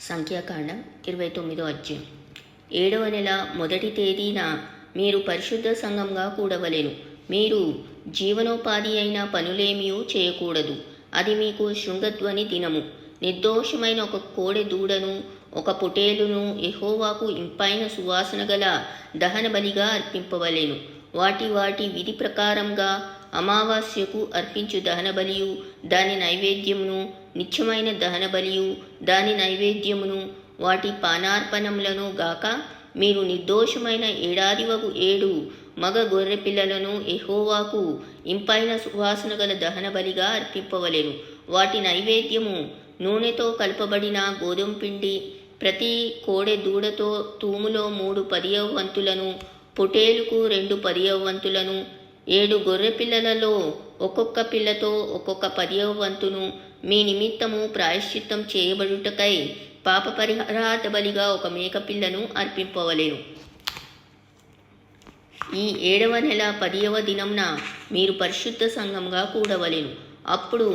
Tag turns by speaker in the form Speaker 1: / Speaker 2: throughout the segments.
Speaker 1: సంఖ్యాకాండం 29వ అధ్యాయం. 7వ నెల మొదటి తేదీన మీరు పరిశుద్ధ సంఘంగా కూడవలెను. మీరు జీవనోపాధి అయిన పనులేమీ చేయకూడదు. అది మీకు శృంగధ్వని దినము. నిర్దోషమైన ఒక కోడె దూడను, ఒక పొటేలును యెహోవాకు ఇంపైన సువాసన గల దహన బలిగా అర్పింపవలెను. వాటి వాటి విధి ప్రకారంగా అమావాస్యకు అర్పించు దహన బలియు దాని నైవేద్యమును, నిత్యమైన దహన బలియు దాని నైవేద్యమును, వాటి పానార్పణములను గాక మీరు నిర్దోషమైన ఏడాదివగు 7 మగ గొర్రె పిల్లలను యెహోవాకు ఇంపైన సువాసన గల దహన బలిగా అర్పింపవలెను. వాటి నైవేద్యము నూనెతో కలపబడిన గోధుమ పిండి, ప్రతి కోడె దూడతో తూములో 3 10వ వంతులను, పొటేలుకు 2 10వ వంతులను, 7 గొర్రె పిల్లలలో ఒక్కొక్క పిల్లతో ఒక్కొక్క 10వ వంతును మీ నిమిత్తము ప్రాయశ్చిత్తం చేయబడుటకై పాప పరిహారార్థ బలిగా ఒక మేకపిల్లను అర్పింపవలెను. ఈ 7వ నెల 10వ దినంన మీరు పరిశుద్ధ సంఘంగా కూడవలెను. అప్పుడు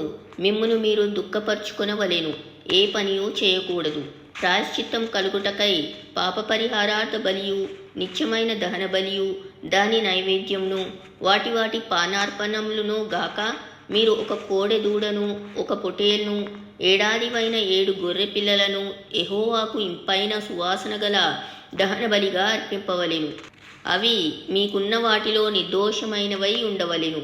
Speaker 1: మిమ్మును మీరు దుఃఖపరుచుకొనవలెను. ఏ పనియూ చేయకూడదు. ప్రాయశ్చిత్తం కలుగుటకై పాప పరిహారార్థ బలియు, నిత్యమైన దహన బలియు దాని నైవేద్యమును, వాటి వాటి పానార్పణములను గాక మీరు ఒక కోడె దూడను, ఒక పొటేలును, ఏడాదివైన 7 గొర్రె పిల్లలను యెహోవాకు ఇంపైన సువాసన గల దహన బలిగా అర్పింపవలెను. అవి మీకున్న వాటిలో నిర్దోషమైనవై ఉండవలెను.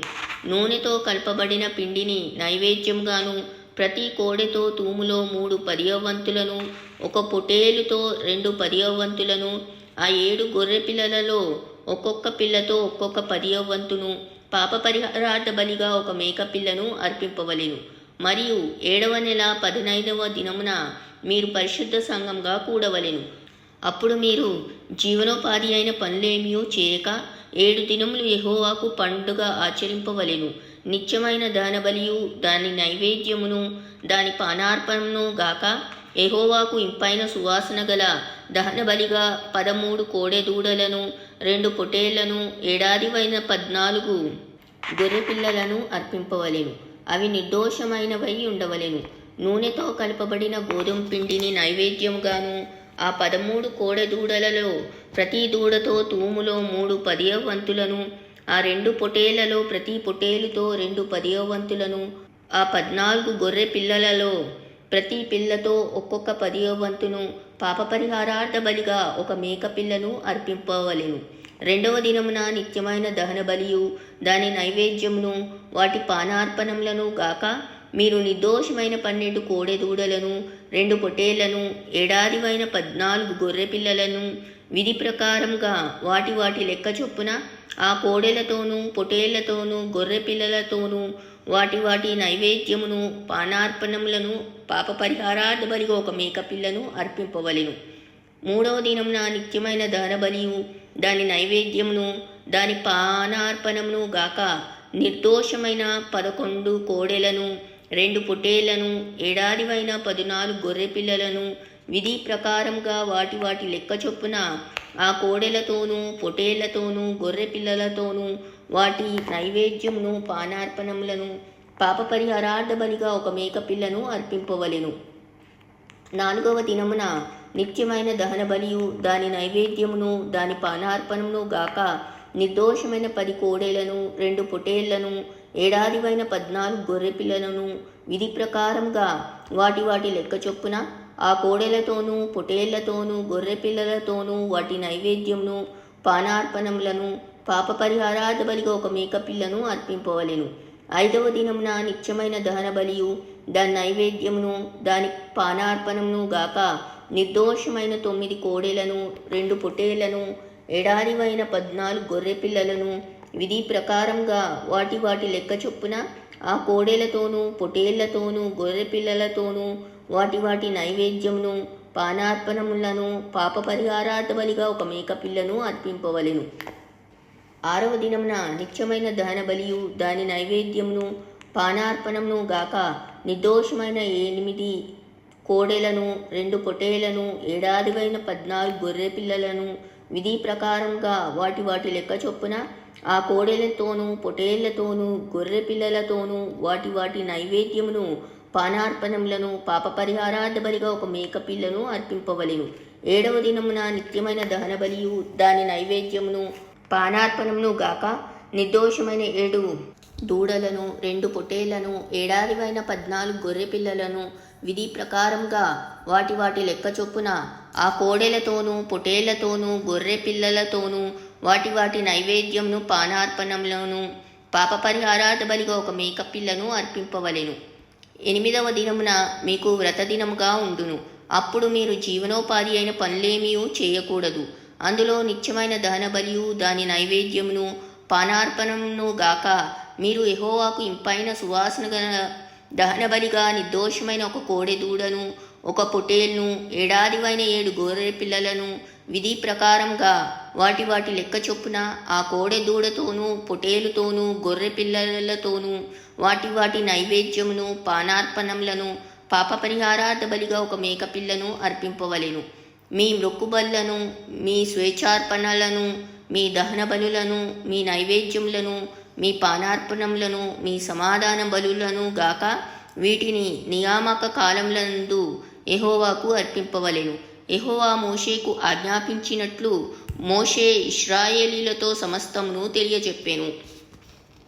Speaker 1: నూనెతో కలపబడిన పిండిని నైవేద్యంగాను, ప్రతి కోడెతో తూములో 3 10వ వంతులను, ఒక పొటేలుతో 2 10వ వంతులను, ఆ 7 గొర్రె పిల్లలలో ఒక్కొక్క పిల్లతో ఒక్కొక్క 10వ వంతును పాప పరిహారార్థ బలిగా ఒక మేకపిల్లను అర్పింపవలెను. మరియు 7వ నెల 15వ దినమున మీరు పరిశుద్ధ సంఘంగా కూడవలెను. అప్పుడు మీరు జీవనోపాధి అయిన పనులేమీ చేయక 7 దినములు యెహోవాకు పండుగ ఆచరింపవలెను. నిత్యమైన దహన బలియు దాని నైవేద్యమును దాని పానార్పణమును గాక యెహోవాకు ఇంపైన సువాసన గల దహన బలిగా 13 కోడె దూడలను, 2 పొటేళ్లను, ఏడాదివైన 14 గొర్రె పిల్లలను అర్పింపవలెను. అవి నిర్దోషమైనవై ఉండవలెను. నూనెతో కలపబడిన గోధుమ పిండిని నైవేద్యముగాను, ఆ 13 కోడె దూడలలో ప్రతి దూడతో తూములో 3 10వ వంతులను, ఆ 2 పొటేళ్లలో ప్రతి పొటేలుతో 2 10వ వంతులను, ఆ 14 గొర్రె పిల్లలలో ప్రతి పిల్లతో ఒక్కొక్క 10వ వంతును పాప పరిహారార్థ బలిగా ఒక మేకపిల్లను అర్పింపవలెను. 2వ దినమున నిత్యమైన దహన బలియు దాని నైవేద్యమును, వాటి పానార్పణములను గాక మీరు నిర్దోషమైన 12 కోడె దూడలను, 2 పొటేళ్లను, ఏడాదివైన 14 గొర్రె పిల్లలను విధి ప్రకారంగా వాటి వాటి లెక్క చొప్పున ఆ కోడెలతోనూ పొటేళ్లతోనూ గొర్రె పిల్లలతోనూ వాటి వాటి నైవేద్యమును పానార్పణములను పాప పరిహారార్థ బలిగా ఒక మేకపిల్లను అర్పింపవలెను. 3వ దినమున నిత్యమైన దహన బలియు దాని నైవేద్యమును దాని పానార్పణమును గాక నిర్దోషమైన 11 కోడెలను, 2 పొటేళ్లను, ఏడాదివైన 14 గొర్రె పిల్లలను విధి ప్రకారంగా వాటి వాటి లెక్క చొప్పున ఆ కోడెలతోనూ పొటేళ్లతోనూ గొర్రె పిల్లలతోనూ వాటి నైవేద్యమును పానార్పణములను పాప పరిహారార్థ బలిగా ఒక మేకపిల్లను అర్పింపవలెను. 4వ దినమున నిత్యమైన దహన బలియు దాని నైవేద్యమును దాని పానార్పణమును గాక నిర్దోషమైన 10 కోడెలను, 2 పొటేళ్లను, ఏడాదివైన 14 గొర్రె పిల్లలను విధి ప్రకారంగా వాటి వాటి లెక్క చొప్పున ఆ కోడెలతోనూ పొటేళ్లతోనూ గొర్రె పిల్లలతోనూ వాటి నైవేద్యమును పానార్పణములను పాప పరిహారార్థ బలిగా ఒక మేకపిల్లను అర్పింపవలెను. 5వ దినమున నిత్యమైన దహన బలియు దాని నైవేద్యమును దాని పానార్పణమును గాక నిర్దోషమైన 9 కోడెలను, 2 పొటేళ్లను, ఏడాదివైన 14 గొర్రె పిల్లలను విధి ప్రకారంగా వాటి వాటి లెక్క చొప్పున ఆ కోడెలతోనూ పొటేళ్లతోనూ గొర్రె పిల్లలతోనూ వాటి వాటి నైవేద్యమును పానార్పణములను పాప పరిహారార్థ బలిగా ఒక మేకపిల్లను అర్పింపవలెను. 6వ దినమున నిత్యమైన దహన బలియు దాని నైవేద్యమును పానార్పణమును గాక నిర్దోషమైన 8 కోడెలను, 2 పొటేళ్లను, ఏడాదివైన 14 గొర్రె పిల్లలను విధి ప్రకారంగా వాటి వాటి లెక్క చొప్పున ఆ కోడెలతోనూ పొటేళ్లతోనూ గొర్రె పిల్లలతోనూ వాటి వాటి నైవేద్యమును పానార్పణములను పాప పరిహారార్థ బలిగా ఒక మేకపిల్లను అర్పింపవలెను. 7వ దినమున నిత్యమైన దహన బలియు దాని నైవేద్యమును పానార్పణమును గాక నిర్దోషమైన 7 దూడలను 2 పొట్టేళ్లను ఏడాదివైన 14 గొర్రె పిల్లలను విధి ప్రకారంగా వాటి లెక్క చొప్పున ఆ కోడెలతోనూ పొటేళ్లతోనూ గొర్రె పిల్లలతోనూ వాటి నైవేద్యమును పానార్పణములను పాప పరిహారార్థ బలిగా ఒక మేకపిల్లను అర్పింపవలెను. 8వ దినమున మీకు వ్రతదినముగా ఉండును. అప్పుడు మీరు జీవనోపాధి అయిన పనులేమీ చేయకూడదు. అందులో నిత్యమైన దహన బలియు దాని నైవేద్యమును పానార్పణమును గాక మీరు యెహోవాకు ఇంపైన సువాసన దహన బలిగా నిర్దోషమైన 1 కోడెదూడను 1 పొటేల్ను ఏడాదివైన 7 గొర్రె పిల్లలను విధి ప్రకారంగా వాటి లెక్క చొప్పున ఆ కోడెదూడతోనూ పొటేలుతోనూ గొర్రె పిల్లలతోనూ వాటి నైవేద్యమును పానార్పణములను పాప పరిహారార్థ బలిగా ఒక మేకపిల్లను అర్పింపవలెను. మీ మొక్కుబళ్లను మీ స్వేచ్ఛార్పణలను మీ దహన బలులను మీ నైవేద్యములను మీ పానార్పణములను మీ సమాధాన బలులను గాక వీటిని నియామక కాలములందు యెహోవాకు అర్పింపవలెను. యెహోవా మోషేకు ఆజ్ఞాపించినట్లు మోషే ఇశ్రాయేలీలతో సమస్తమును తెలియజెప్పెను.